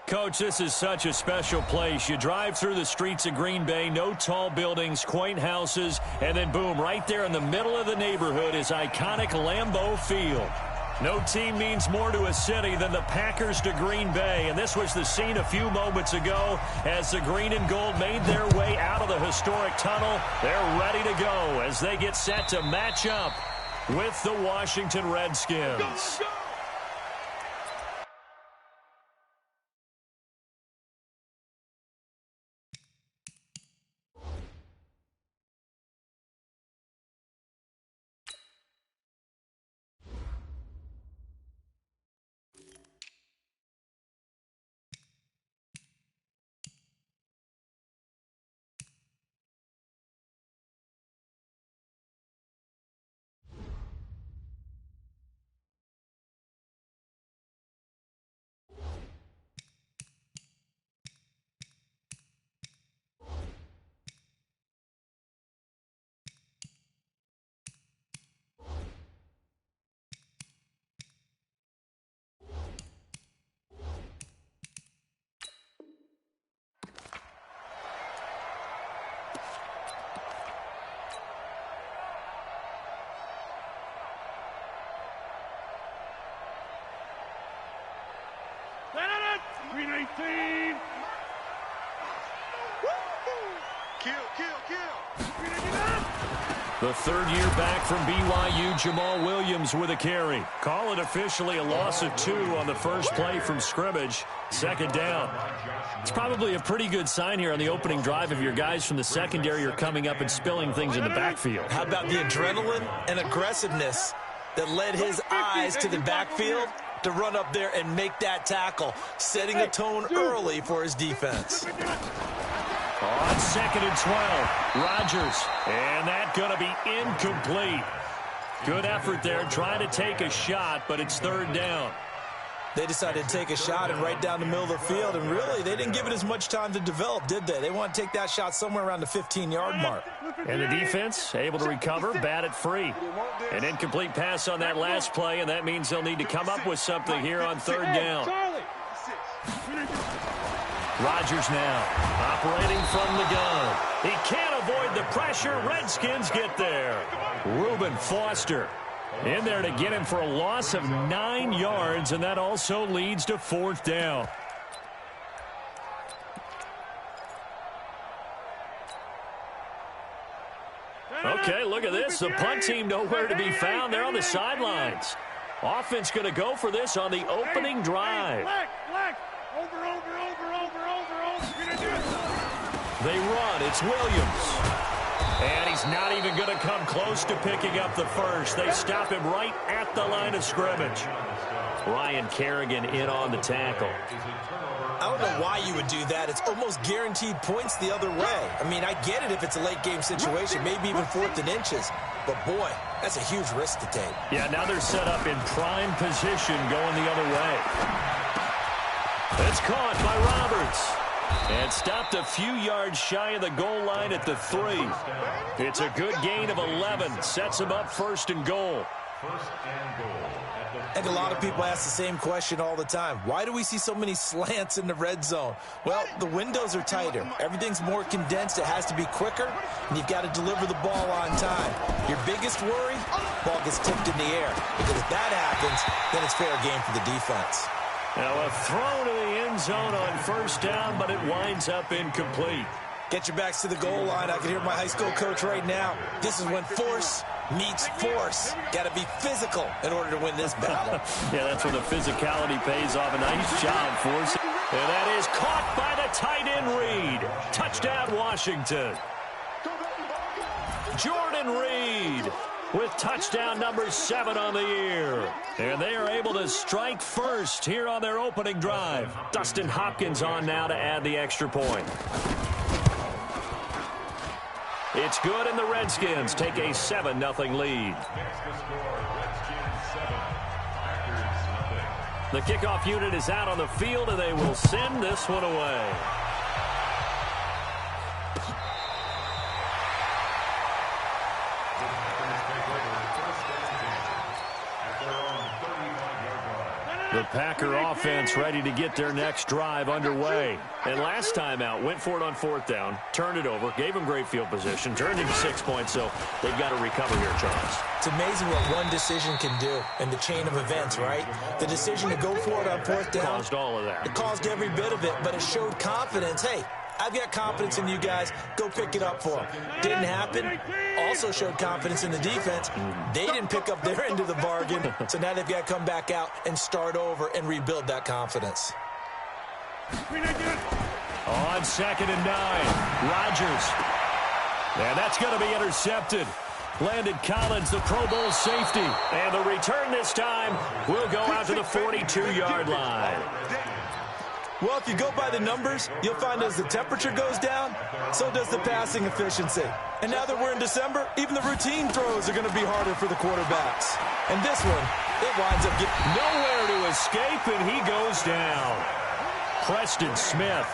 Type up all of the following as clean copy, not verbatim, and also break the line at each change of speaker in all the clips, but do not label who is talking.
Coach, this is such a special place. You drive through the streets of Green Bay, no tall buildings, quaint houses, and then boom, right there in the middle of the neighborhood is iconic Lambeau Field. No team means more to a city than the Packers to Green Bay, and this was the scene a few moments ago as the green and gold made their way out of the historic tunnel. They're ready to go as they get set to match up with the Washington Redskins. Go, go.
Green 18. Kill, kill, kill.
The third year back from BYU, Jamal Williams with a carry. Call it officially a loss of 2 on the first play from scrimmage. Second down. It's probably a pretty good sign here on the opening drive if your guys from the secondary are coming up and spilling things in the backfield.
How about the adrenaline and aggressiveness that led his eyes to the backfield to run up there and make that tackle, setting a tone early for his defense.
On 2nd and 12, Rodgers, and that's going to be incomplete. Good effort there, trying to take a shot, but it's third down.
They decided to take a shot and right down the middle of the field, and really, they didn't give it as much time to develop, did they? They want to take that shot somewhere around the 15-yard mark.
And the defense able to recover, bat it free. An incomplete pass on that last play, and that means they'll need to come up with something here on third down. Rodgers now operating from the gun. He can't avoid the pressure. Redskins get there. Reuben Foster in there to get him for a loss of 9 yards, and that also leads to fourth down. Okay, look at this. The punt team nowhere to be found. They're on the sidelines. Offense going to go for this on the opening drive. They run. It's Williams. And he's not even going to come close to picking up the first. They stop him right at the line of scrimmage. Ryan Kerrigan in on the tackle.
I don't know why you would do that. It's almost guaranteed points the other way. I mean, I get it if it's a late-game situation, maybe even 4th and inches. But, boy, that's a huge risk to take.
Yeah, now they're set up in prime position going the other way. It's caught by Roberts. And stopped a few yards shy of the goal line at the 3. It's a good gain of 11. Sets him up first and goal.
And a lot of people ask the same question all the time. Why do we see so many slants in the red zone? Well, the windows are tighter. Everything's more condensed. It has to be quicker, and you've got to deliver the ball on time. Your biggest worry, ball gets tipped in the air. Because if that happens, then it's fair game for the defense.
Now a throw to the end zone on first down, but it winds up incomplete.
Get your backs to the goal line. I can hear my high school coach right now. This is when force meets force. Got to be physical in order to win this battle.
Yeah, that's when the physicality pays off. A nice job, Force. And that is caught by the tight end Reed. Touchdown, Washington. Jordan Reed with touchdown number 7 on the year. And they are able to strike first here on their opening drive. Dustin Hopkins on now to add the extra point. It's good, and the Redskins take a 7-0 lead. The kickoff unit is out on the field, and they will send this one away. The Packer offense ready to get their next drive underway. And last time out, went for it on 4th down, turned it over, gave them great field position, turned into 6 points, so they've got to recover here, Charles.
It's amazing what one decision can do in the chain of events, right? The decision to go for it on 4th down.
Caused all of that.
It caused every bit of it, but it showed confidence. Hey, I've got confidence in you guys. Go pick it up for them. Didn't happen. Also showed confidence in the defense. They didn't pick up their end of the bargain, so now they've got to come back out and start over and rebuild that confidence.
On 2nd and 9, Rodgers. And that's going to be intercepted. Landon Collins, the Pro Bowl safety. And the return this time will go out to the 42-yard line.
Well, if you go by the numbers, you'll find as the temperature goes down, so does the passing efficiency. And now that we're in December, even the routine throws are going to be harder for the quarterbacks. And this one, it winds up getting
nowhere to escape, and he goes down. Preston Smith,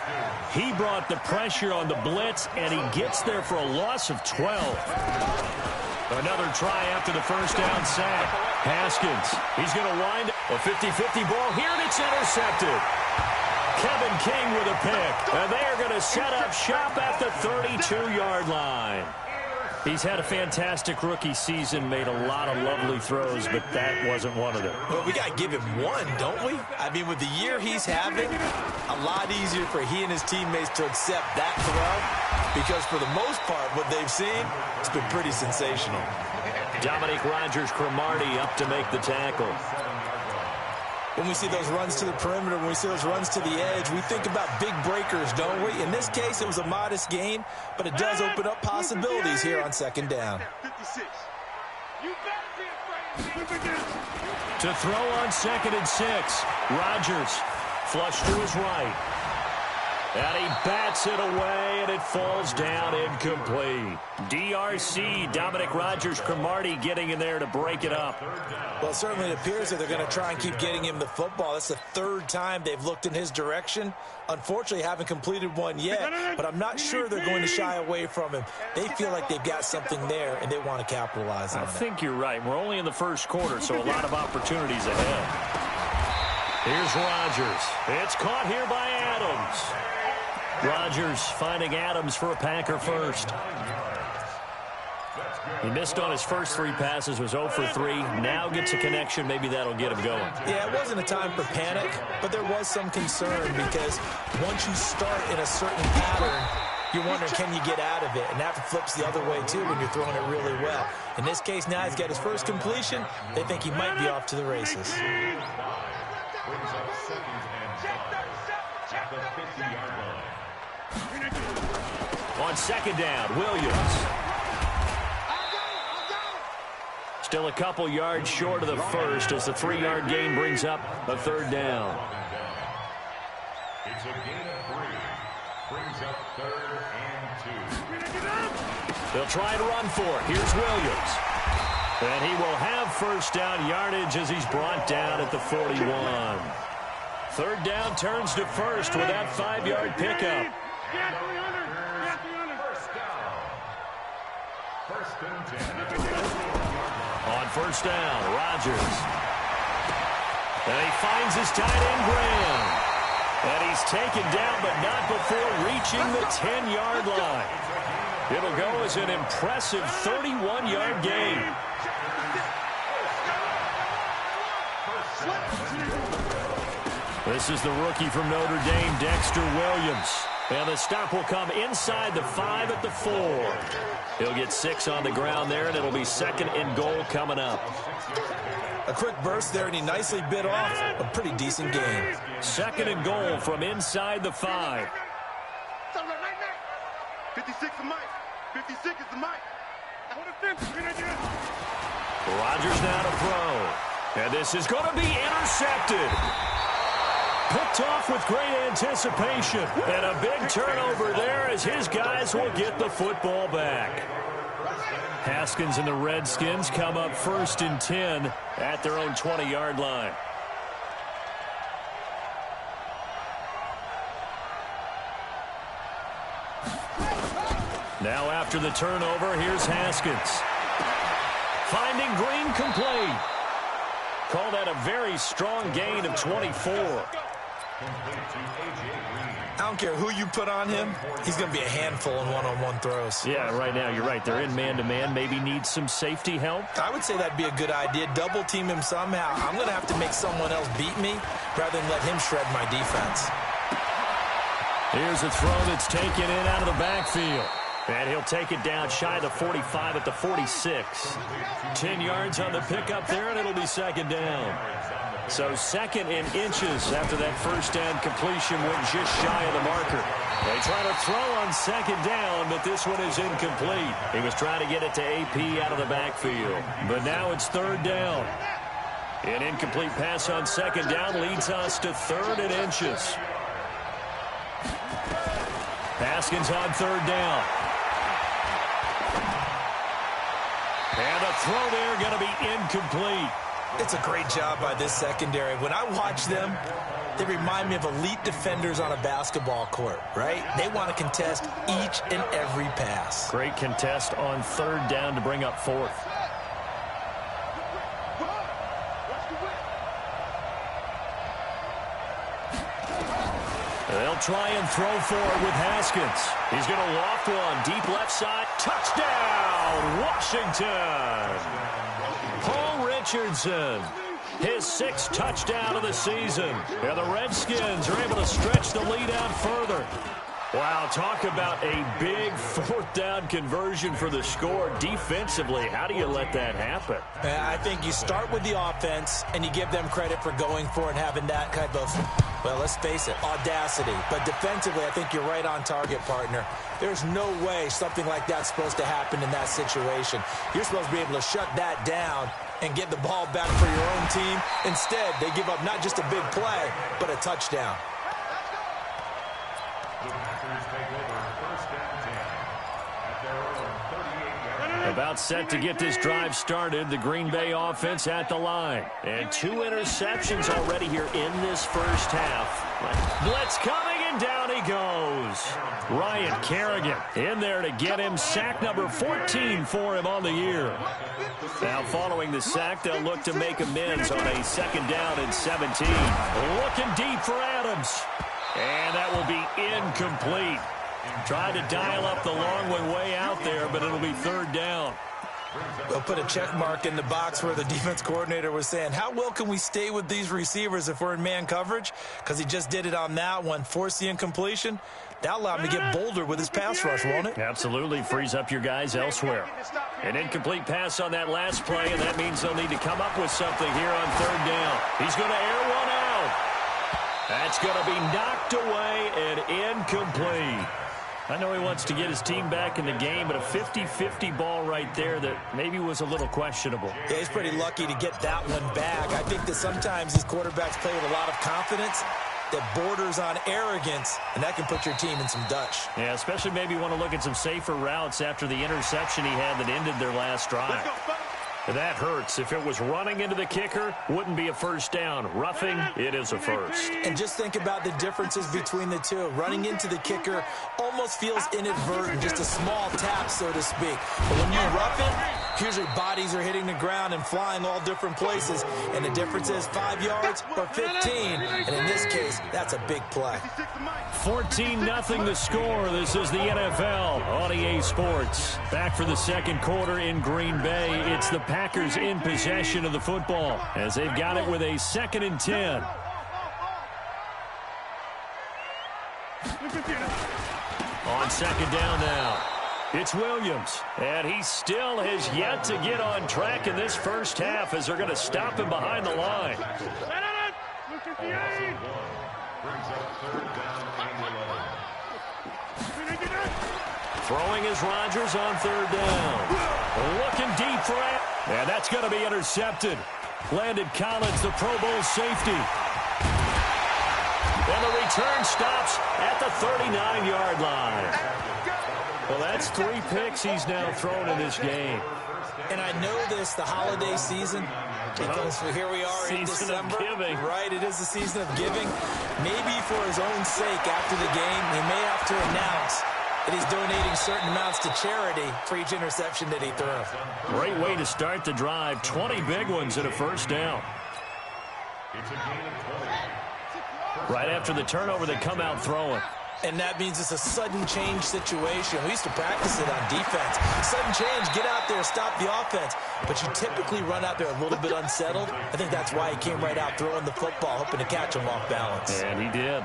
he brought the pressure on the blitz, and he gets there for a loss of 12. Another try after the first down sack. Haskins, he's going to wind a 50-50 ball here, and it's intercepted. Kevin King with a pick, and they are going to set up shop at the 32-yard line. He's had a fantastic rookie season, made a lot of lovely throws, but that wasn't one of them.
Well, we got to give him one, don't we? I mean, with the year he's having, a lot easier for he and his teammates to accept that throw, because for the most part, what they've seen, it's been pretty sensational.
Dominique Rodgers-Cromartie up to make the tackle.
When we see those runs to the perimeter, when we see those runs to the edge, we think about big breakers, don't we? In this case, it was a modest gain, but it does open up possibilities here on 2nd down.
To throw on 2nd and 6, Rodgers flush to his right. And he bats it away, and it falls down incomplete. DRC, Dominique Rodgers-Cromartie getting in there to break it up.
Well, certainly it appears that they're going to try and keep getting him the football. That's the 3rd time they've looked in his direction. Unfortunately, haven't completed one yet, but I'm not sure they're going to shy away from him. They feel like they've got something there, and they want to capitalize on it.
I think you're right. We're only in the 1st quarter, so a lot of opportunities ahead. Here's Rodgers. It's caught here by Adams. Rodgers finding Adams for a Packer first. He missed on his first 3 passes, was 0 for 3. Now gets a connection. Maybe that'll get him going.
Yeah, it wasn't a time for panic, but there was some concern because once you start in a certain pattern, you're wondering, can you get out of it? And that flips the other way, too, when you're throwing it really well. In this case, now he's got his first completion. They think he might be off to the races.
On 2nd down, Williams. Still a couple yards short of the first as the 3-yard gain brings up a 3rd down.
It's a gain of 3. Brings up 3rd and 2.
They'll try to run for it. Here's Williams. And he will have 1st down yardage as he's brought down at the 41. 3rd down turns to 1st with that 5-yard pickup. On 1st down, Rodgers. And he finds his tight end, Graham. And he's taken down, but not before reaching the 10-yard line. It'll go as an impressive 31-yard gain. This is the rookie from Notre Dame, Dexter Williams. And the stop will come inside the 5 at the 4. He'll get 6 on the ground there, and it'll be 2nd and goal coming up.
A quick burst there, and he nicely bit off a pretty decent game.
2nd and goal from inside the 5.
56 is Mike. 56 is the Mike.
Rodgers now to throw. And this is going to be intercepted. Picked off with great anticipation. And a big turnover there as his guys will get the football back. Haskins and the Redskins come up 1st and 10 at their own 20-yard line. Now after the turnover, here's Haskins. Finding Green complete. Call that a very strong gain of 24.
I don't care who you put on him. He's going to be a handful in one-on-one throws.
Yeah, right now, you're right. They're in man-to-man. Maybe need some safety help.
I would say that'd be a good idea. Double team him somehow. I'm going to have to make someone else beat me rather than let him shred my defense.
Here's a throw that's taken in out of the backfield. And he'll take it down shy of the 45 at the 46. 10 yards on the pickup there, and it'll be second down. So second in inches after that first down completion went just shy of the marker. They try to throw on second down, but this one is incomplete. He was trying to get it to AP out of the backfield. But now it's third down. An incomplete pass on second down leads us to third and inches. Haskins on third down. And the throw there going to be incomplete.
It's a great job by this secondary. When I watch them, they remind me of elite defenders on a basketball court, right? They want to contest each and every pass.
Great contest on third down to bring up fourth. They'll try and throw for it with Haskins. He's going to loft one. Deep left side. Touchdown, Washington. Paul Richardson, his 6th touchdown of the season. And the Redskins are able to stretch the lead out further. Wow, talk about a big fourth down conversion for the score. Defensively, how do you let that happen?
I think you start with the offense, and you give them credit for going for it and having that type of, well, let's face it, audacity. But defensively, I think you're right on target, partner. There's no way something like that's supposed to happen in that situation. You're supposed to be able to shut that down and get the ball back for your own team. Instead, they give up not just a big play, but a touchdown.
About set to get this drive started. The Green Bay offense at the line. And 2 interceptions already here in this first half. Blitz coming, and down he goes. Ryan Kerrigan in there to get him. Sack number 14 for him on the year. Now following the sack, they'll look to make amends on a second down and 17. Looking deep for Adams. And that will be incomplete. Tried to dial up the long one way out there, but it'll be third down.
They'll put a check mark in the box where the defense coordinator was saying, how well can we stay with these receivers if we're in man coverage? Because he just did it on that one, forced the incompletion. That'll allow him to get bolder with his pass rush, won't it?
Absolutely. Frees up your guys elsewhere. An incomplete pass on that last play, and that means they'll need to come up with something here on third down. He's going to air one out. That's going to be knocked away and incomplete. I know he wants to get his team back in the game, but a 50-50 ball right there that maybe was a little questionable.
Yeah, he's pretty lucky to get that one back. I think that sometimes these quarterbacks play with a lot of confidence that borders on arrogance, and that can put your team in some Dutch.
Yeah, especially maybe you want to look at some safer routes after the interception he had that ended their last drive. That hurts. If it was running into the kicker, wouldn't be a first down. Roughing, it is a first.
And just think about the differences between the two. Running into the kicker almost feels inadvertent, just a small tap, so to speak. But when you rough it, usually bodies are hitting the ground and flying all different places. And the difference is 5 yards or 15. And in this case, that's a big play.
14-0 the score. This is the NFL on EA Sports. Back for the second quarter in Green Bay. It's the Packers in possession of the football as they've got it with a 2nd and 10. On second down now, it's Williams. And he still has yet to get on track in this first half as they're going to stop him behind the line. Throwing is Rodgers on third down. Looking deep for it. And that's going to be intercepted. Landon Collins, the Pro Bowl safety. And the return stops at the 39-yard line. Well, that's 3 picks he's now thrown in this game.
And I know this, the holiday season, because here we are in December. Right, it is the season of giving. Maybe for his own sake after the game, he may have to announce that he's donating certain amounts to charity for each interception that he threw.
Great way to start the drive. 20 big ones and a first down.
It's a gain of 20.
Right after the turnover, they come out throwing.
And that means it's a sudden change situation. We used to practice it on defense. Sudden change, get out there, stop the offense. But you typically run out there a little bit unsettled. I think that's why he came right out throwing the football, hoping to catch him off balance.
And he did.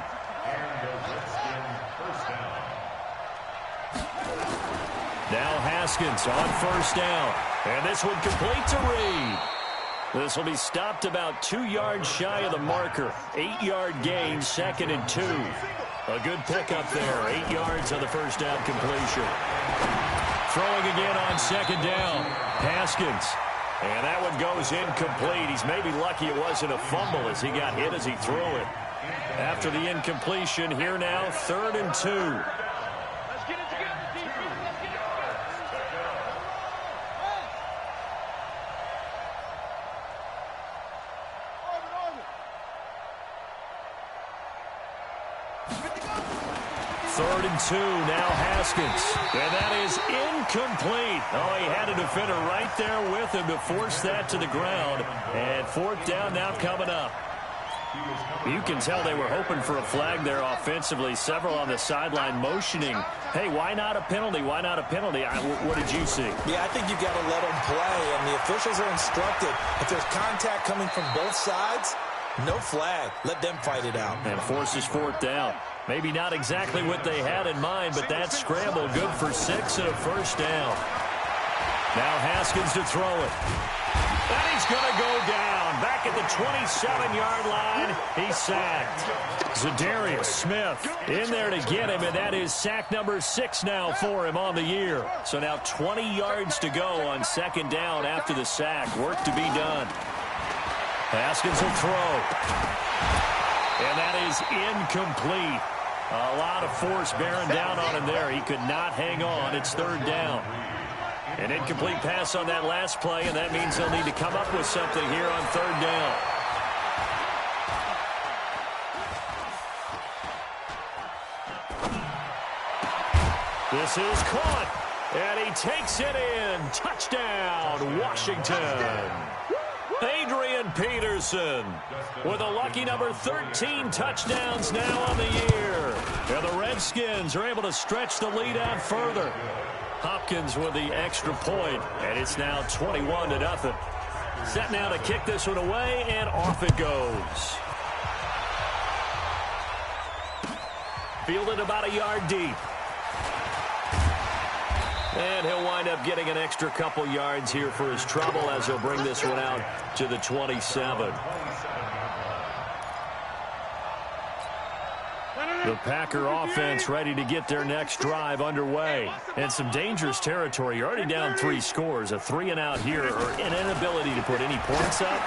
Now Haskins on first down. And this one complete to Reed. This will be stopped about 2 yards shy of the marker. 8-yard gain, 2nd and 2. A good pickup there. 8 yards on the first down completion. Throwing again on 2nd down. Haskins. And that one goes incomplete. He's maybe lucky it wasn't a fumble as he got hit as he threw it. After the incompletion, here now, 3rd and 2. Third and 2, now Haskins. And that is incomplete. Oh, he had a defender right there with him to force that to the ground. And 4th down now coming up. You can tell they were hoping for a flag there offensively. Several on the sideline motioning. Hey, why not a penalty? Why not a penalty? What did you see?
Yeah, I think you've got to let them play. And the officials are instructed, if there's contact coming from both sides, no flag. Let them fight it out.
And forces 4th down. Maybe not exactly what they had in mind, but that scramble good for 6 and a first down. Now Haskins to throw it. And he's going to go down. Back at the 27-yard line, he's sacked. Zadarius Smith in there to get him, and that is sack number 6 now for him on the year. So now 20 yards to go on 2nd down after the sack. Work to be done. Haskins will throw. And that is incomplete. A lot of force bearing down on him there. He could not hang on. It's 3rd down. An incomplete pass on that last play, and that means they'll need to come up with something here on 3rd down. This is caught, and he takes it in. Touchdown, Washington. Adrian Peterson with a lucky number 13 touchdowns now on the year. And the Redskins are able to stretch the lead out further. Hopkins with the extra point, and it's now 21-0. Set now to kick this one away, and off it goes. Fielded about a yard deep. And he'll wind up getting an extra couple yards here for his trouble as he'll bring this one out to the 27. The Packer offense ready to get their next drive underway. And some dangerous territory. You're already down 3 scores. A 3-and-out here or an inability to put any points up.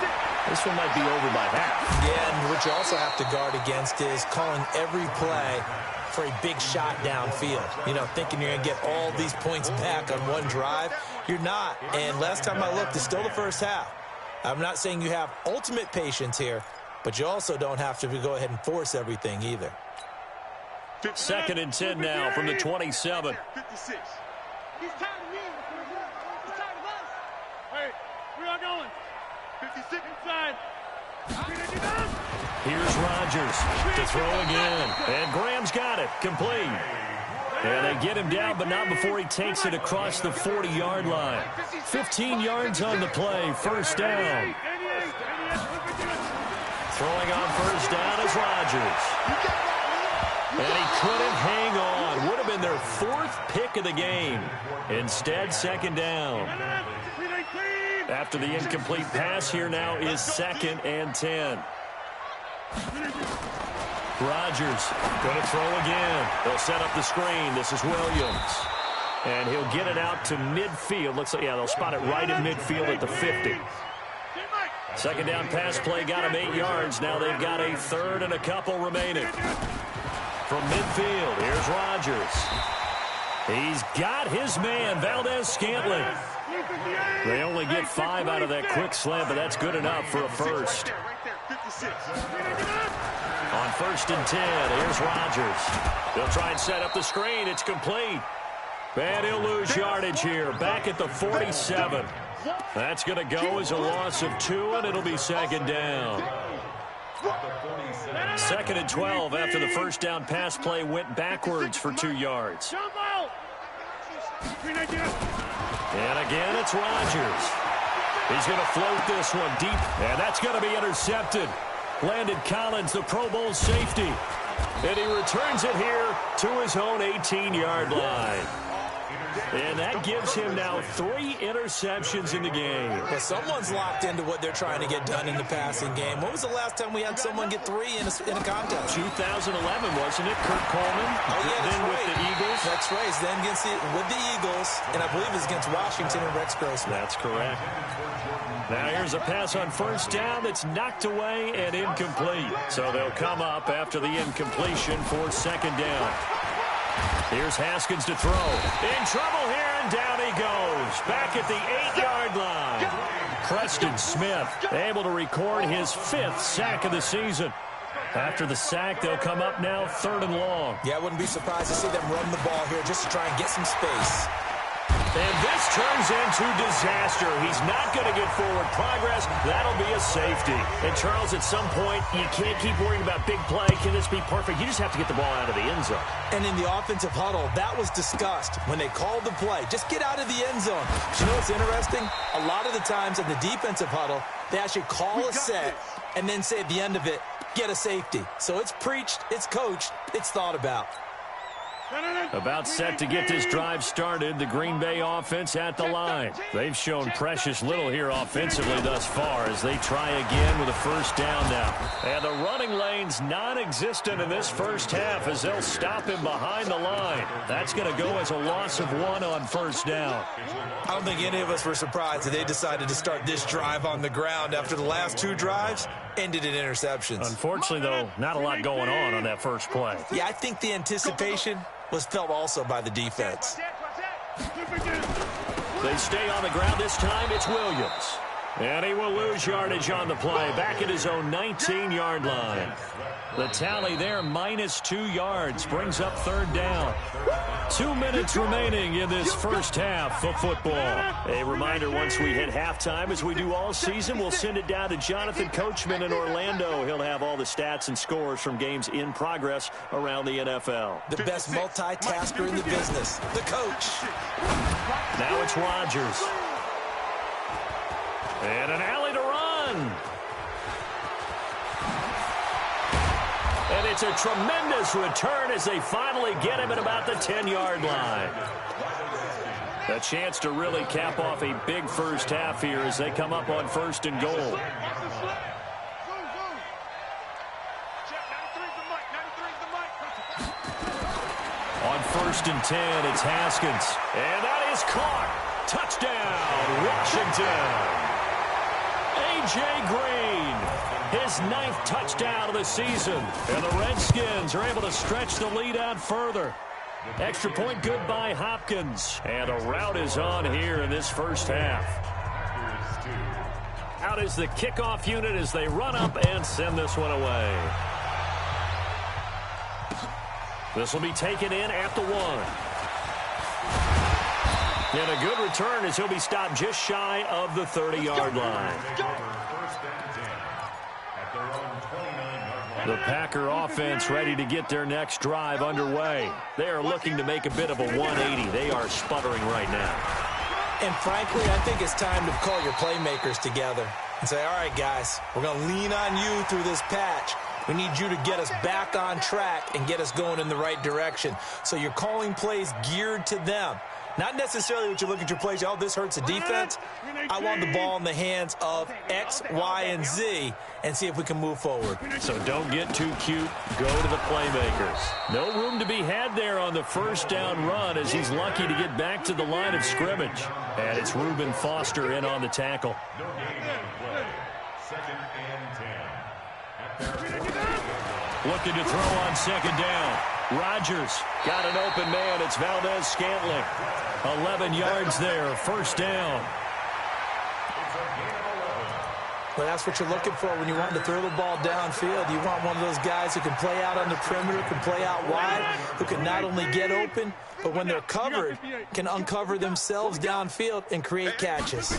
This one might be over by half.
Yeah, and what you also have to guard against is calling every play for a big shot downfield. You know, thinking you're going to get all these points back on one drive. You're not. And last time I looked, it's still the first half. I'm not saying you have ultimate patience here, but you also don't have to go ahead and force everything either.
2nd and 10 now from the 27.
56.
He's tired of me. He's tired of us.
Hey, where y'all going? 56 inside.
Here's Rodgers to throw again. And Graham's got it. Complete. And they get him down, but not before he takes it across the 40-yard line. 15 yards on the play. 1st down. Throwing on 1st down is Rodgers. And he couldn't hang on. Would have been their 4th pick of the game. Instead, 2nd down. After the incomplete pass, here now is 2nd and 10. Rodgers going to throw again. They'll set up the screen. This is Williams. And he'll get it out to midfield. Looks like, yeah, they'll spot it right in midfield at the 50. 2nd down pass play got him 8 yards. Now they've got a 3rd and a couple remaining. From midfield, here's Rodgers. He's got his man, Valdez-Scantling. They only get 5 out of that quick slant, but that's good enough for a first. On 1st and 10, here's Rodgers. They'll try and set up the screen. It's complete. And he'll lose yardage here, back at the 47. That's going to go as a loss of 2, and it'll be 2nd down. Second and 12 after the first down pass play went backwards for 2 yards. And again, it's Rodgers. He's going to float this one deep, and that's going to be intercepted. Landon Collins, the Pro Bowl safety. And he returns it here to his own 18-yard line. And that gives him now 3 interceptions in the game.
Well, someone's locked into what they're trying to get done in the passing game. When was the last time we had someone get 3 in a contest?
2011, wasn't it? Kurt Coleman.
Oh, yeah,
then
right.
with the Eagles.
That's right. Then with the Eagles, and I believe it's against Washington and Rex Grossman.
That's correct. Now here's a pass on first down that's knocked away and incomplete. So they'll come up after the incompletion for second down. Here's Haskins to throw. In trouble here, and down he goes. Back at the 8-yard line. Preston Smith able to record his 5th sack of the season. After the sack, they'll come up now 3rd and long.
Yeah, I wouldn't be surprised to see them run the ball here just to try and get some space.
And this turns into disaster. He's not going to get forward progress. That'll be a safety. And, Charles, at some point, you can't keep worrying about big play. Can this be perfect? You just have to get the ball out of the end zone.
And in the offensive huddle, that was discussed when they called the play. Just get out of the end zone. But you know what's interesting? A lot of the times in the defensive huddle, they actually call a set and then say at the end of it, get a safety. So it's preached, it's coached, it's thought about.
About set to get this drive started, the Green Bay offense at the line. They've shown precious little here offensively thus far as they try again with a first down now. And the running lane's non-existent in this first half as they'll stop him behind the line. That's going to go as a loss of 1 on first down.
I don't think any of us were surprised that they decided to start this drive on the ground after the last 2 drives ended in interceptions.
Unfortunately, though, not a lot going on that first play.
Yeah, I think the anticipation was felt also by the defense.
They stay on the ground this time. It's Williams. And he will lose yardage on the play. Back at his own 19-yard line. The tally there, -2 yards, brings up 3rd down. 2 minutes remaining in this first half of football. A reminder, once we hit halftime, as we do all season, we'll send it down to Jonathan Coachman in Orlando. He'll have all the stats and scores from games in progress around the NFL.
The best multitasker in the business, the coach.
Now it's Rodgers. And an alley to run. And it's a tremendous return as they finally get him at about the 10-yard line. A chance to really cap off a big first half here as they come up on 1st and goal. On 1st and 10, it's Haskins. And that is caught. Touchdown, Washington. A.J. Green, his 9th touchdown of the season. And the Redskins are able to stretch the lead out further. Extra point good by Hopkins. And a rout is on here in this first half. Out is the kickoff unit as they run up and send this one away. This will be taken in at the 1. And a good return as he'll be stopped just shy of the 30-yard line. The Packer offense ready to get their next drive underway. They are looking to make a bit of a 180. They are sputtering right now.
And frankly, I think it's time to call your playmakers together and say, all right, guys, we're going to lean on you through this patch. We need you to get us back on track and get us going in the right direction. So you're calling plays geared to them. Not necessarily what you look at your plays, oh, this hurts the defense. I want the ball in the hands of X, Y, and Z and see if we can move forward.
So don't get too cute. Go to the playmakers. No room to be had there on the first down run as he's lucky to get back to the line of scrimmage. And it's Reuben Foster in on the tackle. Looking to throw on 2nd down. Rodgers got an open man. It's Valdez-Scantling. 11 yards there. First down.
Well, that's what you're looking for when you want to throw the ball downfield. You want one of those guys who can play out on the perimeter, can play out wide, who can not only get open, but when they're covered, can uncover themselves downfield and create catches.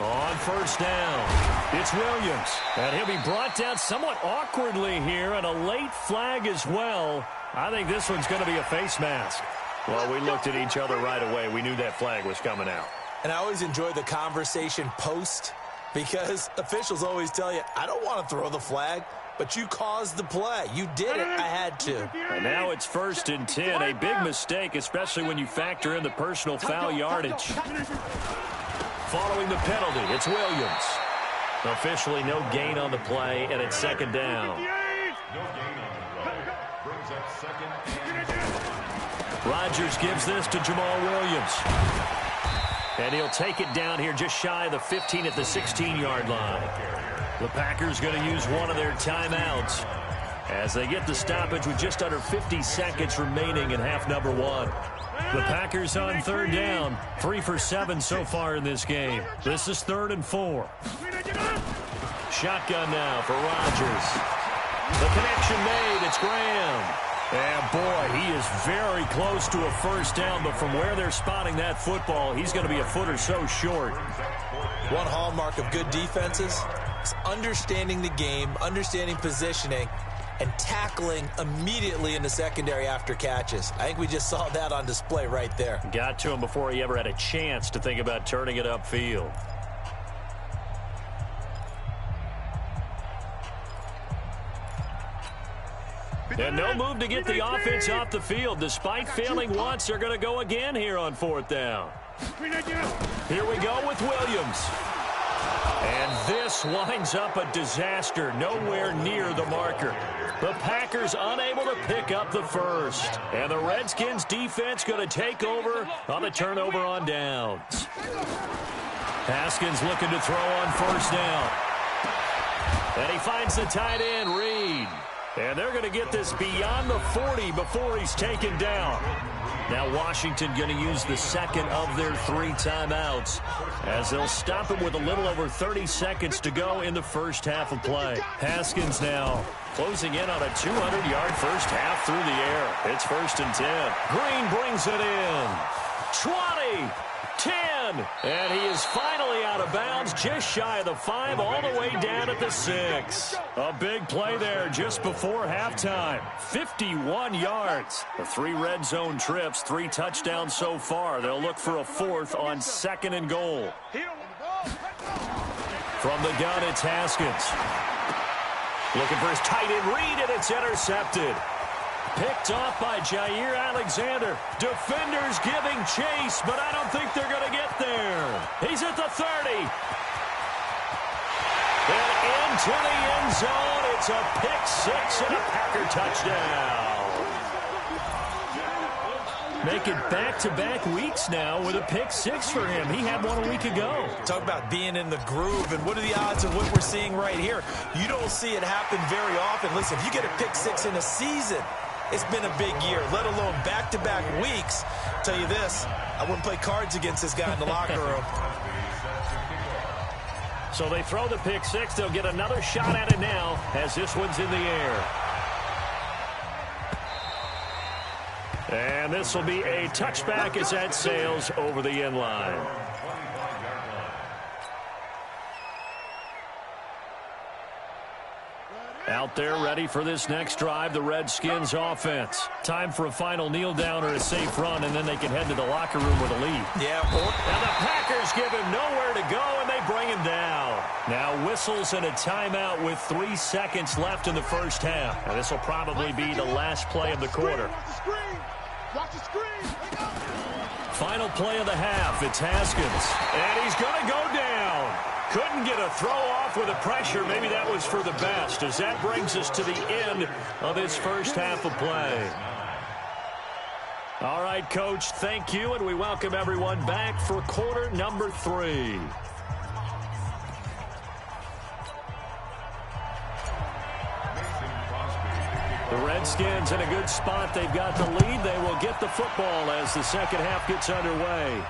On first down, it's Williams. And he'll be brought down somewhat awkwardly here, and a late flag as well. I think this one's going to be a face mask. Well, we looked at each other right away. We knew that flag was coming out.
And I always enjoy the conversation post, because officials always tell you, I don't want to throw the flag, but you caused the play. You did it. I had to.
And now it's 1st and 10. A big mistake, especially when you factor in the personal foul yardage. Following the penalty, it's Williams. Officially no gain on the play, and it's 2nd down.
No gain on the play. Brings up 2nd and 10.
Rodgers gives this to Jamal Williams. And he'll take it down here just shy of the 15 at the 16-yard line. The Packers going to use one of their timeouts as they get the stoppage with just under 50 seconds remaining in half number 1. The Packers on 3rd down, 3 for 7 so far in this game. This is 3rd and 4. Shotgun now for Rodgers. The connection made. It's Graham. And, boy, he is very close to a first down, but from where they're spotting that football, he's going to be a foot or so short.
One hallmark of good defenses is understanding the game, understanding positioning, and tackling immediately in the secondary after catches. I think we just saw that on display right there.
Got to him before he ever had a chance to think about turning it upfield. And no move to get the offense off the field. Despite failing once, they're going to go again here on 4th down. Here we go with Williams. And this winds up a disaster, nowhere near the marker. The Packers unable to pick up the first. And the Redskins defense going to take over on the turnover on downs. Haskins looking to throw on 1st down. And he finds the tight end, Reed. And they're going to get this beyond the 40 before he's taken down. Now Washington going to use the 2nd of their 3 timeouts as they'll stop him with a little over 30 seconds to go in the first half of play. Haskins now closing in on a 200-yard first half through the air. It's 1st and 10. Green brings it in. 20, 10, and he is finally out of bounds just shy of the 5, all the way down at the 6. A big play there just before halftime. 51 yards. The 3 red zone trips, 3 touchdowns so far. They'll look for a 4th on 2nd and goal. From the gun, it's Haskins. Looking for his tight end Reed, and it's intercepted. Picked off by Jair Alexander. Defenders giving chase, but I don't think they're going to get there. He's at the 30. And into the end zone. It's a pick-6 and a Packer touchdown. Make it back-to-back weeks now with a pick-6 for him. He had one a week ago.
Talk about being in the groove, and what are the odds of what we're seeing right here? You don't see it happen very often. Listen, if you get a pick-6 in a season, it's been a big year, let alone back-to-back weeks. I'll tell you this, I wouldn't play cards against this guy in the locker room.
So they throw the pick-6. They'll get another shot at it now as this one's in the air. And this will be a touchback as that sails over the end line. Out there ready for this next drive, the Redskins offense. Time for a final kneel down or a safe run, and then they can head to the locker room with a lead.
Yeah.
And the Packers give him nowhere to go, and they bring him down. Now whistles and a timeout with 3 seconds left in the first half. And this will probably be the last play of the quarter.
Watch the screen.
Final play of the half. It's Haskins. And he's going to go down. Couldn't get a throw off with the pressure. Maybe that was for the best, as that brings us to the end of this first half of play. All right, Coach, thank you, and we welcome everyone back for quarter number 3. The Redskins in a good spot. They've got the lead. They will get the football as the second half gets underway.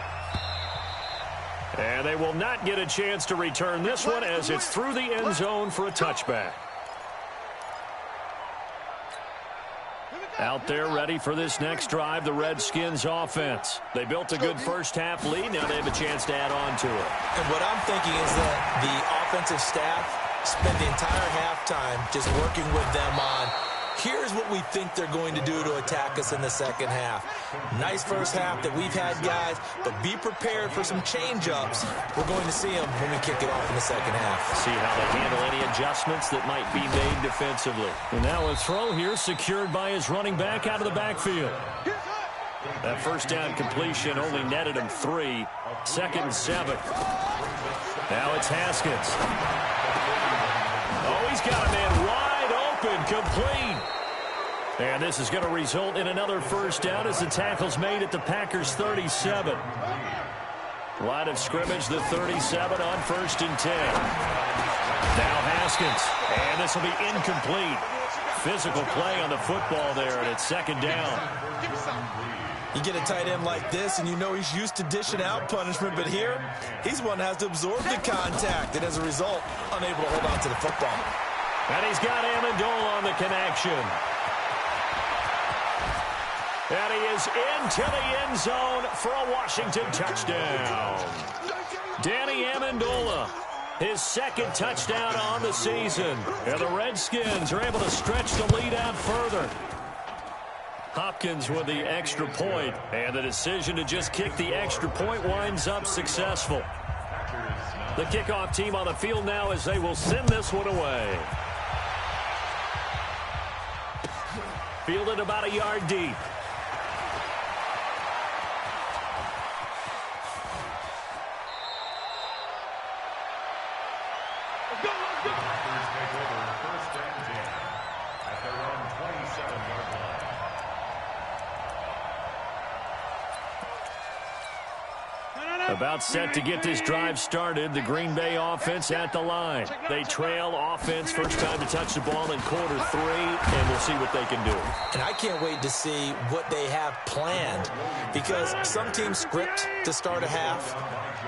And they will not get a chance to return this one as it's through the end zone for a touchback. Out there ready for this next drive, the Redskins offense. They built a good first-half lead. Now they have a chance to add on to it.
And what I'm thinking is that the offensive staff spent the entire halftime just working with them on, here's what we think they're going to do to attack us in the second half. Nice first half that we've had, guys, but be prepared for some change-ups. We're going to see them when we kick it off in the second half.
See how they handle any adjustments that might be made defensively. And now a throw here secured by his running back out of the backfield. That first down completion only netted him 3. 2nd and 7. Now it's Haskins. Oh, he's got a man wide open, complete. And this is going to result in another first down as the tackle's made at the Packers' 37. Line of scrimmage, the 37 on 1st and 10. Now Haskins, and this will be incomplete. Physical play on the football there, and it's 2nd down.
You get a tight end like this, and you know he's used to dishing out punishment, but here, he's one that has to absorb the contact, and as a result, unable to hold on to the football.
And he's got Amendola on the connection. And he is into the end zone for a Washington touchdown. Danny Amendola, his 2nd touchdown on the season. And the Redskins are able to stretch the lead out further. Hopkins with the extra point, and the decision to just kick the extra point winds up successful. The kickoff team on the field now as they will send this one away. Fielded about a yard deep. About set to get this drive started, the Green Bay offense at the line. They trail offense, first time to touch the ball in quarter 3, and we'll see what they can do.
And I can't wait to see what they have planned, because some teams script to start a half.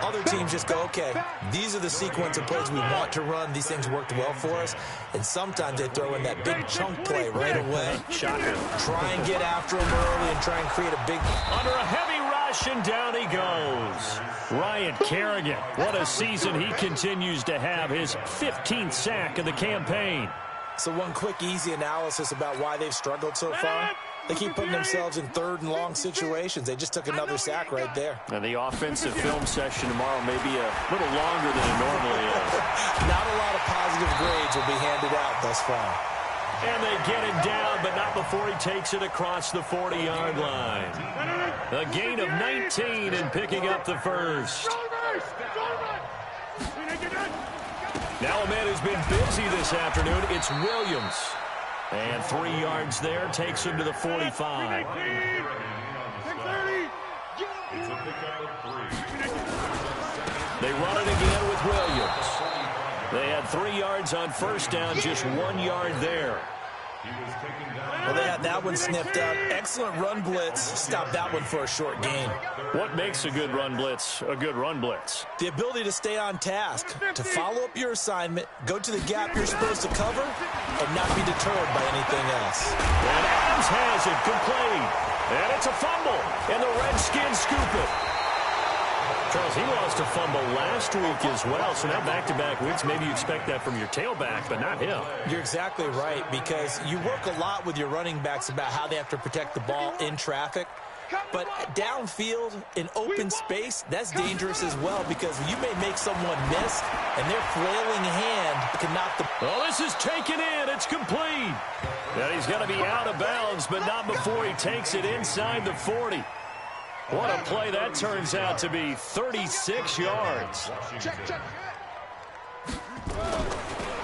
Other teams just go, okay, these are the sequence of plays we want to run. These things worked well for us. And sometimes they throw in that big chunk play right away.
Shocker.
Try and get after them early and try and create a big...
Under a heavy rush, and down he goes. Ryan Kerrigan, what a season he continues to have. His 15th sack of the campaign.
So one quick, easy analysis about why they've struggled so far. They keep putting themselves in 3rd and long situations. They just took another sack right there.
And the offensive film session tomorrow may be a little longer than it normally is.
Not a lot of positive grades will be handed out thus far.
And they get it down, but not before he takes it across the 40-yard line. A gain of 19 and picking up the first. Now a man who's been busy this afternoon, it's Williams. And 3 yards there, takes him to the 45. They run it again with Williams. They had 3 yards on first down, just 1 yard there.
Well, they had that one sniffed out. Excellent run blitz. Stopped that one for a short gain.
What makes a good run blitz a good run blitz?
The ability to stay on task, to follow up your assignment, go to the gap you're supposed to cover, and not be deterred by anything else.
And Adams has it, complete. And it's a fumble, and the Redskins scoop it. Charles, he lost a fumble last week as well, so now back-to-back weeks, maybe you expect that from your tailback, but not him.
You're exactly right, because you work a lot with your running backs about how they have to protect the ball in traffic. But downfield, in open space, that's dangerous as well, because you may make someone miss, and their flailing hand can knock the...
Oh, this is taken in. It's complete. And he's going to be out of bounds, but not before he takes it inside the 40. What a play that turns out to be, 36 yards.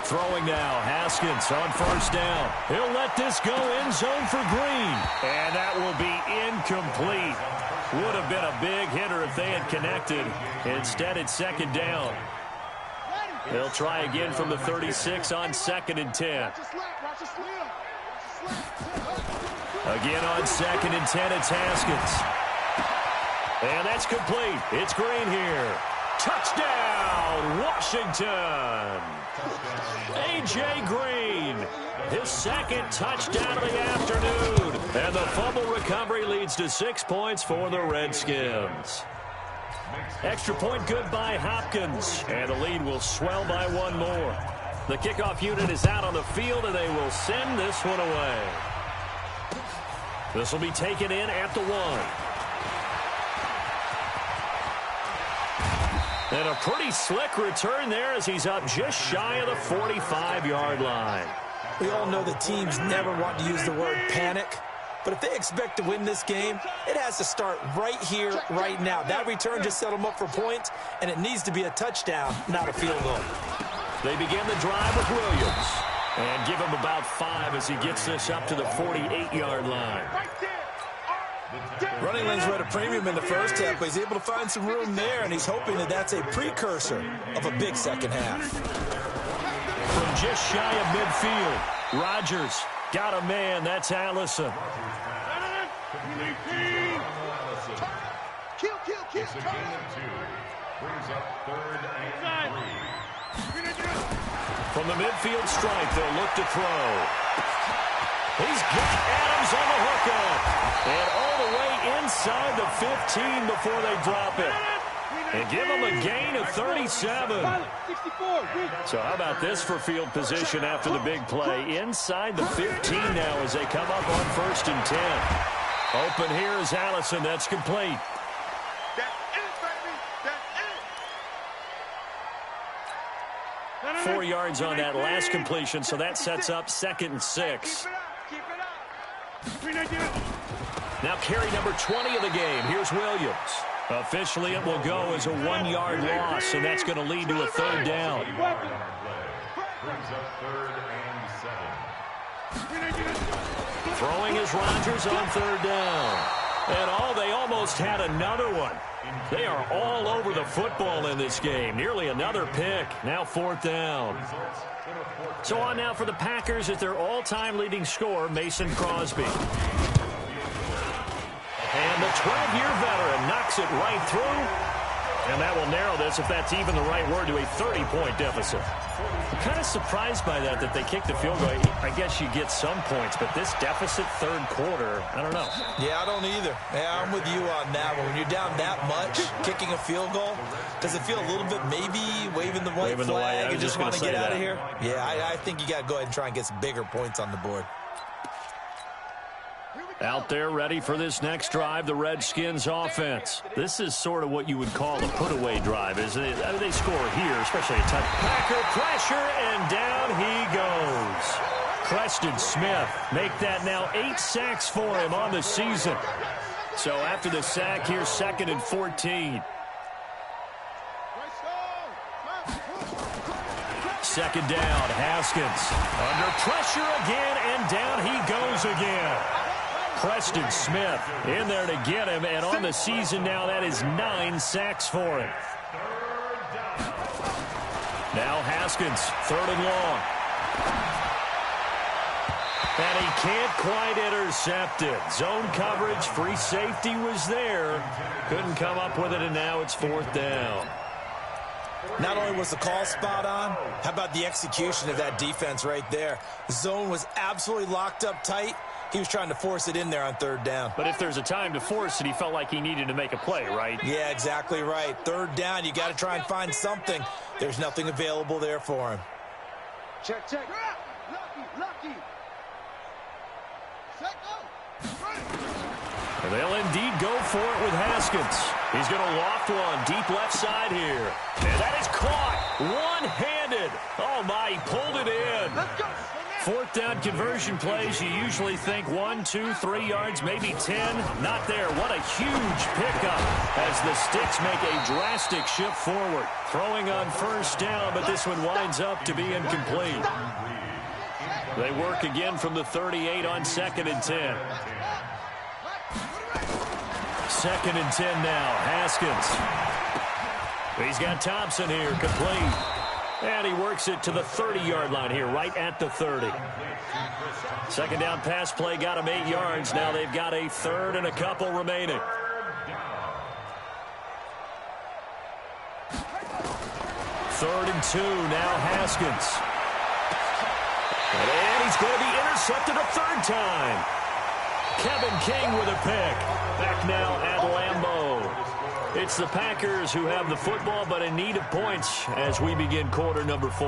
Throwing now, Haskins on first down. He'll let this go end zone for Green. And that will be incomplete. Would have been a big hitter if they had connected. Instead, it's 2nd down. They'll try again from the 36 on 2nd and 10. Again on 2nd and 10, it's Haskins. And that's complete. It's Green here. Touchdown, Washington. A.J. Green, his 2nd touchdown of the afternoon. And the fumble recovery leads to 6 points for the Redskins. Extra point good by Hopkins. And the lead will swell by one more. The kickoff unit is out on the field, and they will send this one away. This will be taken in at the 1. And a pretty slick return there as he's up just shy of the 45-yard line.
We all know that teams never want to use the word panic. But if they expect to win this game, it has to start right here, right now. That return just set them up for points, and it needs to be a touchdown, not a field goal.
They begin the drive with Williams. And give him about 5 as he gets this up to the 48-yard line.
Running lanes were at a premium in the first half, but he's able to find some room there, and he's hoping that that's a precursor of a big second half.
From just shy of midfield, Rodgers got a man. That's Allison.
It's a gain of 2. Brings up 3rd and 3.
From the midfield stripe, they'll look to throw. He's got Adams on the hookup. And all the way inside the 15 before they drop it. And give him a gain of 37. So how about this for field position after the big play? Inside the 15 now as they come up on 1st and 10. Open here is Allison. That's complete.
That's it, baby. That's it.
4 yards on that last completion, so that sets up 2nd and 6. Now carry number 20 of the game. Here's Williams. Officially, it will go as a 1-yard loss, and that's going to lead to a 3rd down.
Brings up 3rd and 7.
Throwing is Rodgers on 3rd down. And they almost had another one. They are all over the football in this game. Nearly another pick. Now 4th down. So on now for the Packers at their all-time leading scorer, Mason Crosby. And the 12-year veteran knocks it right through. And that will narrow this, if that's even the right word, to a 30-point deficit. I'm kind of surprised by that they kicked the field goal. I guess you get some points, but this deficit 3rd quarter, I don't know.
Yeah, I don't either. Yeah, I'm with you on that one. When you're down that much, kicking a field goal, does it feel a little bit maybe waving the white flag and just want to get out of here? Yeah, I think you got to go ahead and try and get some bigger points on the board.
Out there ready for this next drive, the Redskins offense. This is sort of what you would call a put-away drive, isn't it? They score here, especially a touch. Packer pressure, and down he goes. Preston Smith make that now 8 sacks for him on the season. So after the sack, here's 2nd and 14. 2nd down, Haskins. Under pressure again, and down he goes again. Preston Smith in there to get him, and on the season now, that is 9 sacks for him. Now Haskins, 3rd and long. And he can't quite intercept it. Zone coverage, free safety was there. Couldn't come up with it, and now it's 4th down.
Not only was the call spot on, how about the execution of that defense right there? The zone was absolutely locked up tight. He was trying to force it in there on 3rd down.
But if there's a time to force it, he felt like he needed to make a play, right?
Yeah, exactly right. 3rd down, you got to try and find something. There's nothing available there for him.
Check. Lucky. Set, go.
They'll indeed go for it with Haskins. He's going to loft one deep left side here. And that is caught one-handed. Oh, my, he pulled it in.
Let's go.
4th down conversion plays, you usually think 1, 2, 3 yards, maybe 10. Not there. What a huge pickup as the Sticks make a drastic shift forward. Throwing on 1st down, but this one winds up to be incomplete. They work again from the 38 on 2nd and 10. 2nd and 10 now. Haskins. He's got Thompson here, complete. And he works it to the 30-yard line here, right at the 30. 2nd down pass play got him 8 yards. Now they've got a 3rd and a couple remaining. 3rd and 2, now Haskins. And he's going to be intercepted a 3rd time. Kevin King with a pick. Back now at Lambeau. It's the Packers who have the football, but in need of points as we begin quarter number 4.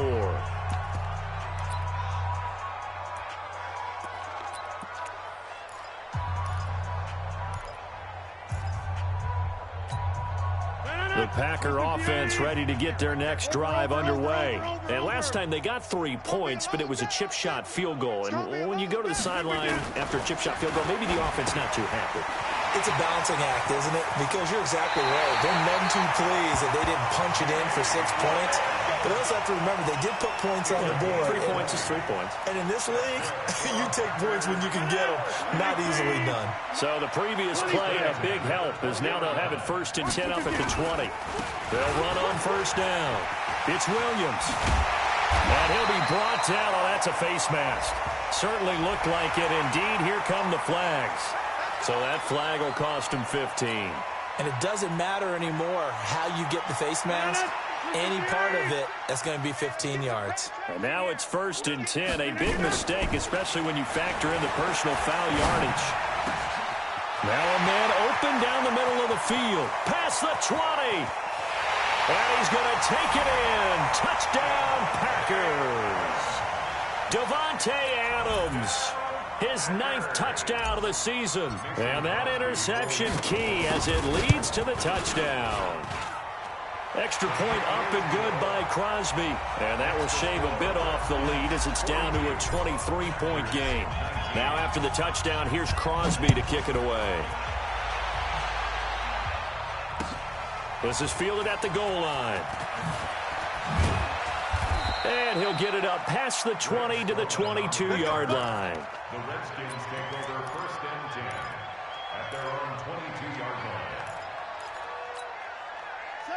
The Packer offense ready to get their next drive underway. And last time they got 3 points, but it was a chip shot field goal. And when you go to the sideline after a chip shot field goal, maybe the offense not too happy.
It's a balancing act, isn't it? Because you're exactly right. They're none too pleased that they didn't punch it in for 6 points. But I also have to remember they did put points on the board.
3 points is 3 points.
And in this league, you take points when you can get them. Not easily done.
So the previous play, a big help, is now they'll have it 1st and 10 up at the 20. They'll run on 1st down. It's Williams. And he'll be brought down. Oh, that's a face mask. Certainly looked like it. Indeed, here come the flags. So that flag will cost him 15.
And it doesn't matter anymore how you get the face mask. Any part of it, that's going to be 15 yards.
And now it's 1st and 10. A big mistake, especially when you factor in the personal foul yardage. Now a man open down the middle of the field. Past the 20. And he's going to take it in. Touchdown, Packers. Davante Adams. His 9th touchdown of the season. And that interception key as it leads to the touchdown. Extra point up and good by Crosby. And that will shave a bit off the lead as it's down to a 23-point game. Now after the touchdown, here's Crosby to kick it away. This is fielded at the goal line. And he'll get it up past the 20 to the 22-yard line.
The Redskins take over 1st and 10 at their own 22-yard line.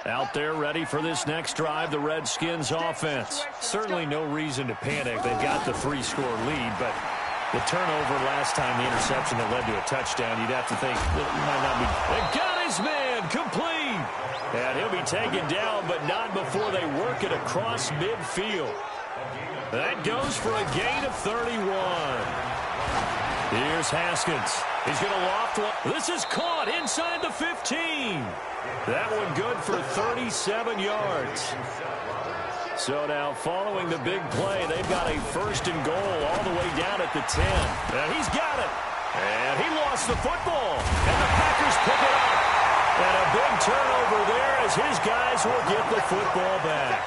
Out there ready for this next drive, the Redskins offense. Certainly no reason to panic. They've got the 3-score lead, but the turnover last time, the interception that led to a touchdown, you'd have to think it might not be. They got his man complete. And he'll be taken down, but not before they work it across midfield. That goes for a gain of 31. Here's Haskins. He's going to loft one. This is caught inside the 15. That one good for 37 yards. So now following the big play, they've got a 1st and goal all the way down at the 10. And he's got it. And he lost the football. And the Packers pick it up. And a big turnover there as his guys will get the football back.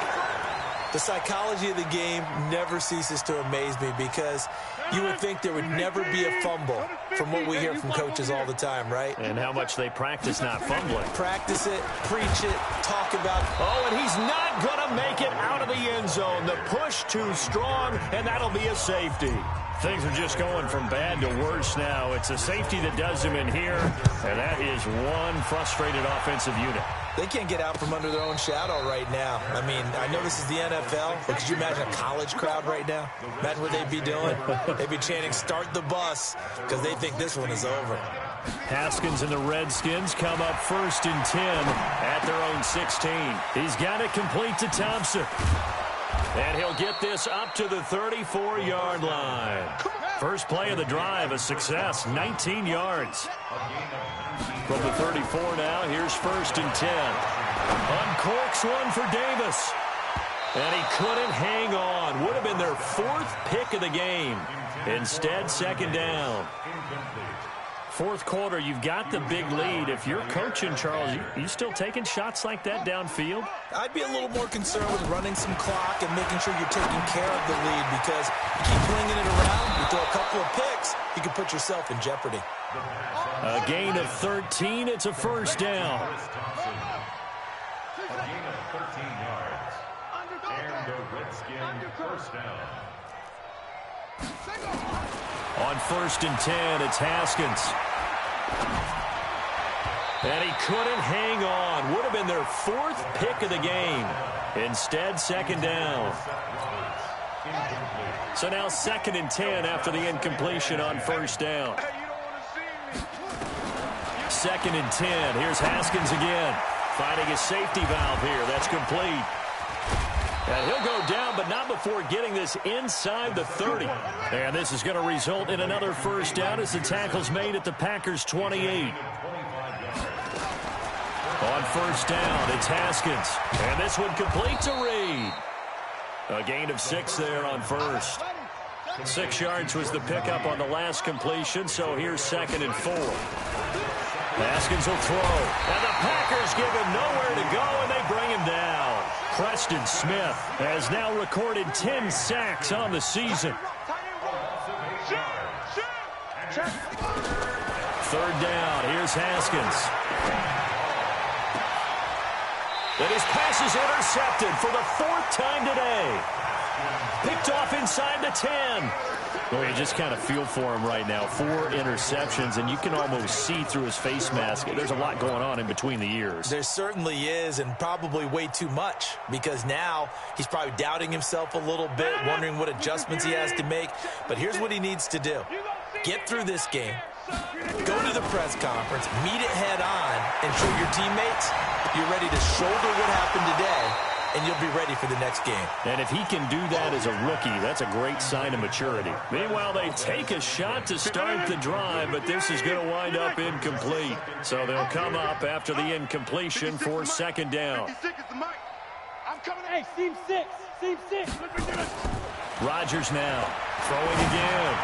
The psychology of the game never ceases to amaze me because you would think there would never be a fumble from what we hear from coaches all the time, right?
And how much they practice not fumbling.
Practice it, preach it, talk about it.
Oh, and he's not going to make it out of the end zone. The push too strong, and that'll be a safety. Things are just going from bad to worse now. It's a safety that does him in here, and that is one frustrated offensive unit.
They can't get out from under their own shadow right now. I mean, I know this is the NFL, but could you imagine a college crowd right now? Imagine what they'd be doing. They'd be chanting, "Start the bus," because they think this one is over.
Haskins and the Redskins come up 1st and 10 at their own 16. He's got it complete to Thompson. And he'll get this up to the 34-yard line. First play of the drive, a success, 19 yards. From the 34 now, here's 1st and 10. Uncorks one for Davis. And he couldn't hang on. Would have been their 4th pick of the game. Instead, 2nd down. 4th quarter, you've got the big lead. If you're coaching, Charles, you still taking shots like that downfield?
I'd be a little more concerned with running some clock and making sure you're taking care of the lead because you keep flinging it around, you throw a couple of picks, you can put yourself in jeopardy.
A gain of 13, it's a 1st down.
A gain of 13 yards. And the Redskins 1st down.
On 1st and 10, it's Haskins. And he couldn't hang on. Would have been their 4th pick of the game. Instead, 2nd down. So now 2nd and 10 after the incompletion on 1st down. 2nd and 10. Here's Haskins again. Finding a safety valve here. That's complete. And he'll go down, but not before getting this inside the 30. And this is going to result in another first down as the tackle's made at the Packers' 28. On first down, it's Haskins. And this one complete to Reed. A gain of 6 there on first. 6 yards was the pickup on the last completion, so here's 2nd and 4. Haskins will throw. And the Packers give him nowhere to go, and they bring him down. Preston Smith has now recorded 10 sacks on the season. 3rd down. Here's Haskins. And his pass is intercepted for the 4th time today. Picked off inside the 10. Well, you just kind of feel for him right now. 4 interceptions, and you can almost see through his face mask. There's a lot going on in between the ears.
There certainly is, and probably way too much, because now he's probably doubting himself a little bit, wondering what adjustments he has to make. But here's what he needs to do. Get through this game, go to the press conference, meet it head on, and show your teammates you're ready to shoulder what happened today, and you'll be ready for the next game.
And if he can do that as a rookie, that's a great sign of maturity. Meanwhile, they take a shot to start the drive, but this is going to wind up incomplete. So they'll come up after the incompletion for 2nd down.
I'm coming. Hey, seam 6. Seam 6.
Rodgers now throwing again.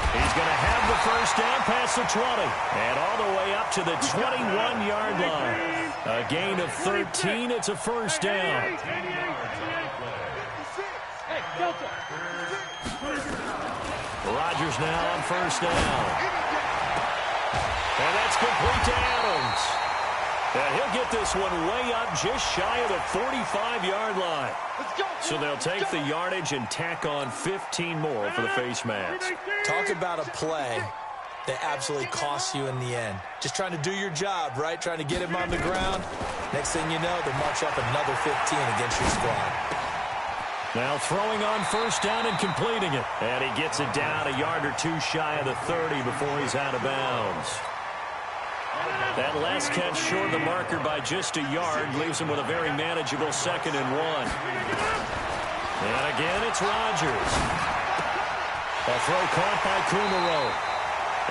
He's going to have the first down past the 20 and all the way up to the 21-yard line. A gain of 13. It's a first down. Rodgers now on first down. And that's complete to Adams. And he'll get this one way up just shy of the 45-yard line. So they'll take the yardage and tack on 15 more for the face mask.
Talk about a play that absolutely costs you in the end. Just trying to do your job, right? Trying to get him on the ground. Next thing you know, they march up another 15 against your squad.
Now throwing on first down and completing it. And he gets it down a yard or 2 shy of the 30 before he's out of bounds. That last catch short of the marker by just a yard leaves him with a very manageable 2nd and 1. And again, it's Rodgers. A throw caught by Kumaro.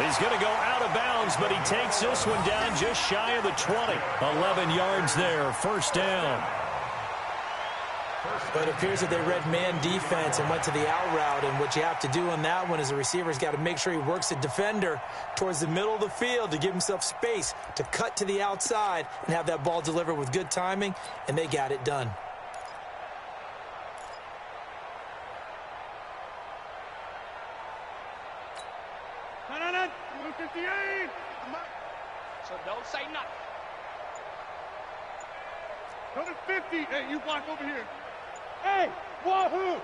He's going to go out of bounds, but he takes this one down just shy of the 20. 11 yards there, first down.
But it appears that they read man defense and went to the out route, and what you have to do on that one is the receiver's got to make sure he works the defender towards the middle of the field to give himself space to cut to the outside and have that ball delivered with good timing, and they got it done.
No. 58. So don't say nothing. Go to 50. Hey, you block over here. Hey, wahoo!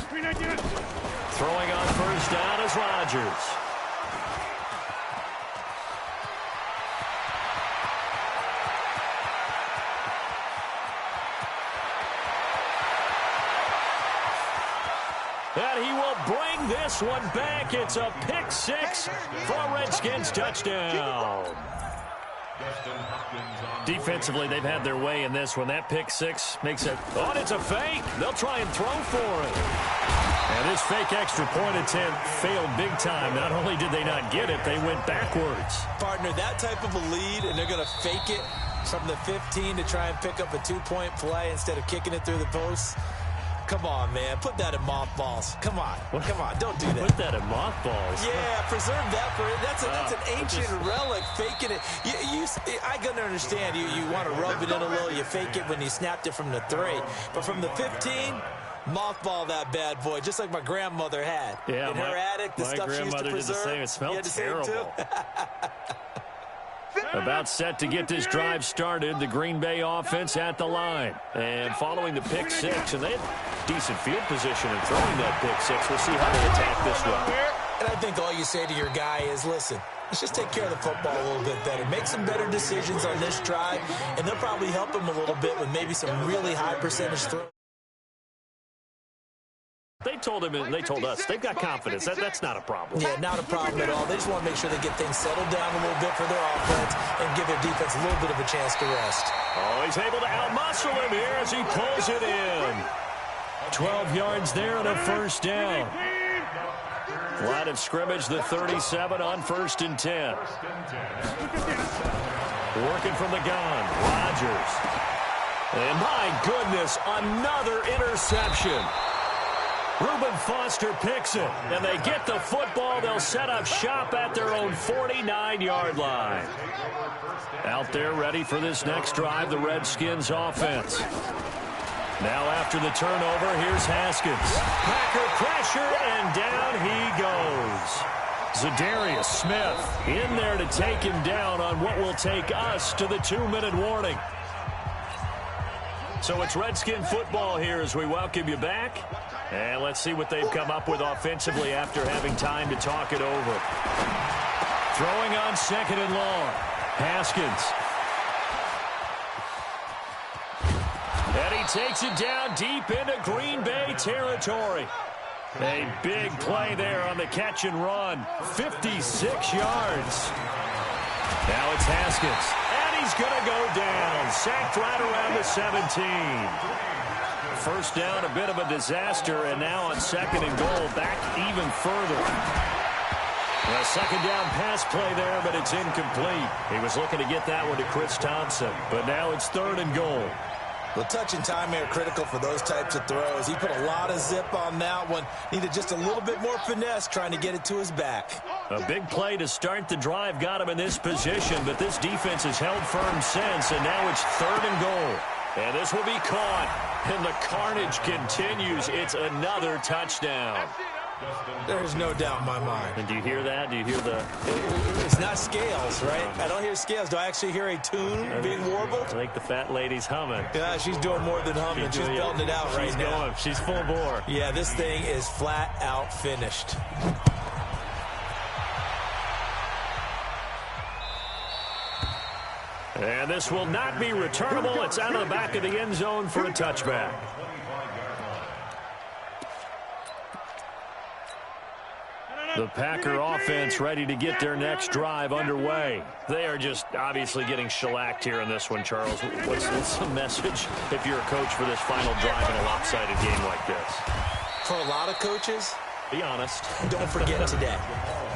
Throwing on first down is Rodgers. And he will bring this one back. It's a pick 6 for a Redskins touchdown. Defensively, they've had their way in this one. That pick 6 makes it, oh, it's a fake. They'll try and throw for it. And this fake extra point attempt failed big time. Not only did they not get it, they went backwards.
Partner, that type of a lead, and they're going to fake it from the 15 to try and pick up a 2-point play instead of kicking it through the posts. Come on, man. Put that in mothballs. Come on. Come on. Don't do that.
Put that in mothballs.
Yeah, preserve that for it. That's an ancient relic, faking it. I can understand. You want to rub it in a little. You fake it when you snapped it from the 3. But from the 15, mothball that bad boy, just like my grandmother had.
Yeah,
in her attic, the stuff she used to preserve.
Did the same. It smelled terrible. About set to get this drive started, the Green Bay offense at the line. And following the pick 6, and they had decent field position in throwing that pick 6. We'll see how they attack this one.
And I think all you say to your guy is, listen, let's just take care of the football a little bit better. Make some better decisions on this drive, and they'll probably help him a little bit with maybe some really high percentage throws.
They told him, and they told us, they've got confidence. That's not a problem.
Yeah, not a problem at all. They just want to make sure they get things settled down a little bit for their offense and give their defense a little bit of a chance to rest.
Oh, he's able to outmuscle him here as he pulls it in. 12 yards there and a first down. Line of scrimmage, the 37 on 1st and 10. Working from the gun, Rodgers. And my goodness, another interception. Reuben Foster picks it, and they get the football. They'll set up shop at their own 49-yard line. Out there ready for this next drive, the Redskins offense. Now after the turnover, here's Haskins. Packer pressure, and down he goes. Za'Darius Smith in there to take him down on what will take us to the 2-minute warning. So it's Redskin football here as we welcome you back. And let's see what they've come up with offensively after having time to talk it over. Throwing on 2nd and long. Haskins. And he takes it down deep into Green Bay territory. A big play there on the catch and run. 56 yards. Now it's Haskins. And he's going to go down. Sacked right around the 17. First down, a bit of a disaster. And now on 2nd and goal, back even further. A second down pass play there, but it's incomplete. He was looking to get that one to Chris Thompson. But now it's 3rd and goal.
Well, touch and time are critical for those types of throws. He put a lot of zip on that one. Needed just a little bit more finesse trying to get it to his back.
A big play to start the drive got him in this position, but this defense has held firm since, and now it's 3rd and goal. And this will be caught, and the carnage continues. It's another touchdown.
There's no doubt in my mind.
And do you hear that? Do you hear the...
It's not scales, right? I don't hear scales. Do I actually hear a tune being warbled?
I think the fat lady's humming.
Yeah, she's doing more than humming. She's belting it out right now.
She's full bore.
Yeah, this thing is flat out finished.
And this will not be returnable. It's out of the back of the end zone for a touchback. The Packer offense ready to get their next drive underway. They are just obviously getting shellacked here in this one, Charles. What's the message if you're a coach for this final drive in a lopsided game like this?
For a lot of coaches,
be honest.
Don't forget today.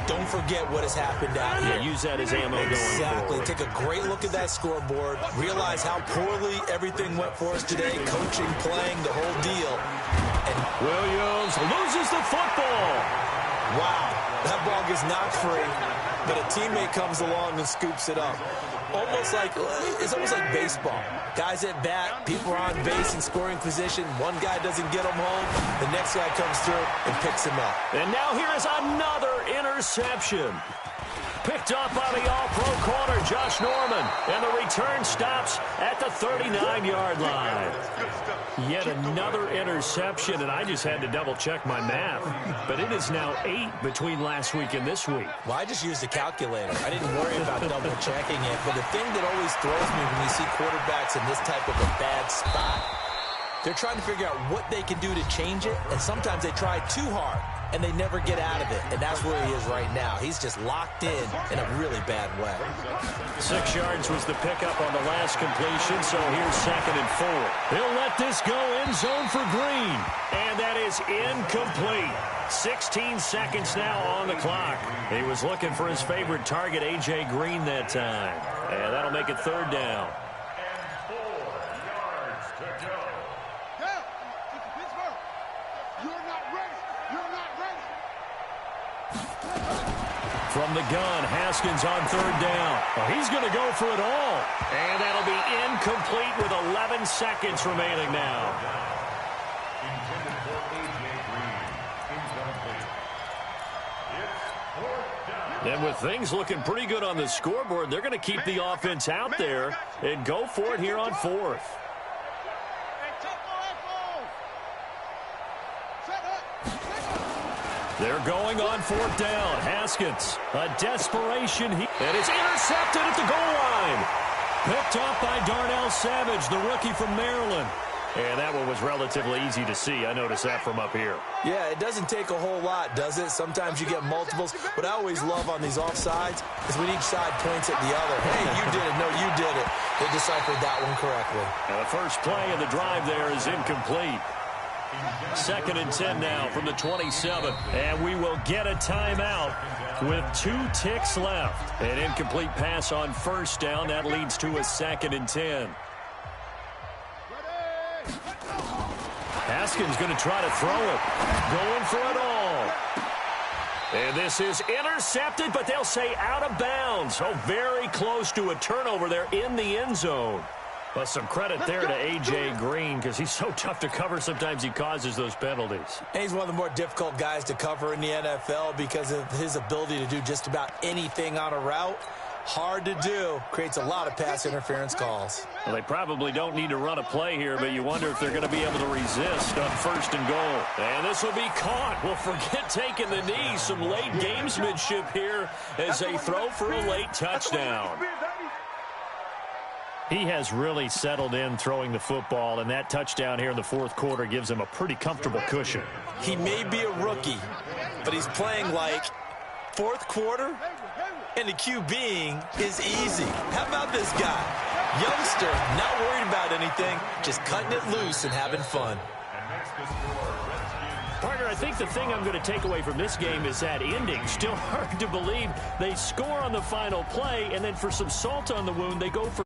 Don't forget what has happened out here.
Yeah, use that as ammo going
Exactly.
forward.
Take a great look at that scoreboard. Realize how poorly everything went for us today. Coaching, playing, the whole deal. And
Williams loses the football.
Wow, that ball gets knocked free, but a teammate comes along and scoops it up. It's almost like baseball. Guys at bat, people are on base in scoring position. One guy doesn't get him home. The next guy comes through and picks him up.
And now here is another interception. Picked up by the all-pro corner, Josh Norman. And the return stops at the 39-yard line. Yet another interception, and I just had to double-check my math. But it is now 8 between last week and this week.
Well, I just used a calculator. I didn't worry about double-checking it. But the thing that always throws me when you see quarterbacks in this type of a bad spot, they're trying to figure out what they can do to change it, and sometimes they try too hard, and they never get out of it, and that's where he is right now. He's just locked in a really bad way.
6 yards was the pickup on the last completion, so here's 2nd and 4. He'll let this go in zone for Green, and that is incomplete. 16 seconds now on the clock. He was looking for his favorite target, A.J. Green, that time, and that'll make it 3rd down. From the gun, Haskins on 3rd down. Oh, he's going to go for it all. And that'll be incomplete with 11 seconds remaining now.
Intended for A.J. Green. Incomplete. It's 4th down.
And with things looking pretty good on the scoreboard, they're going to keep the offense out there and go for it here on 4th. They're going on 4th down. Haskins, a desperation. And it's intercepted at the goal line. Picked off by Darnell Savage, the rookie from Maryland. And that one was relatively easy to see. I noticed that from up here.
Yeah, it doesn't take a whole lot, does it? Sometimes you get multiples. What I always love on these offsides is when each side points at the other. Hey, you did it. No, you did it. They deciphered that one correctly.
Now the first play of the drive there is incomplete. 2nd and 10 now from the 27. And we will get a timeout with 2 ticks left. An incomplete pass on first down. That leads to a 2nd and 10. Haskins going to try to throw it. Going for it all. And this is intercepted, but they'll say out of bounds. Oh, very close to a turnover there in the end zone. But some credit there to A.J. Green because he's so tough to cover. Sometimes he causes those penalties.
And he's one of the more difficult guys to cover in the NFL because of his ability to do just about anything on a route. Hard to do. Creates a lot of pass interference calls.
Well, they probably don't need to run a play here, but you wonder if they're going to be able to resist on 1st and goal. And this will be caught. Well, forget taking the knee. Some late gamesmanship here as they throw for a late touchdown. He has really settled in throwing the football, and that touchdown here in the 4th quarter gives him a pretty comfortable cushion.
He may be a rookie, but he's playing like 4th quarter, and the QBing is easy. How about this guy? Youngster, not worried about anything, just cutting it loose and having fun.
Partner, I think the thing I'm going to take away from this game is that ending. Still hard to believe they score on the final play, and then for some salt on the wound, they go for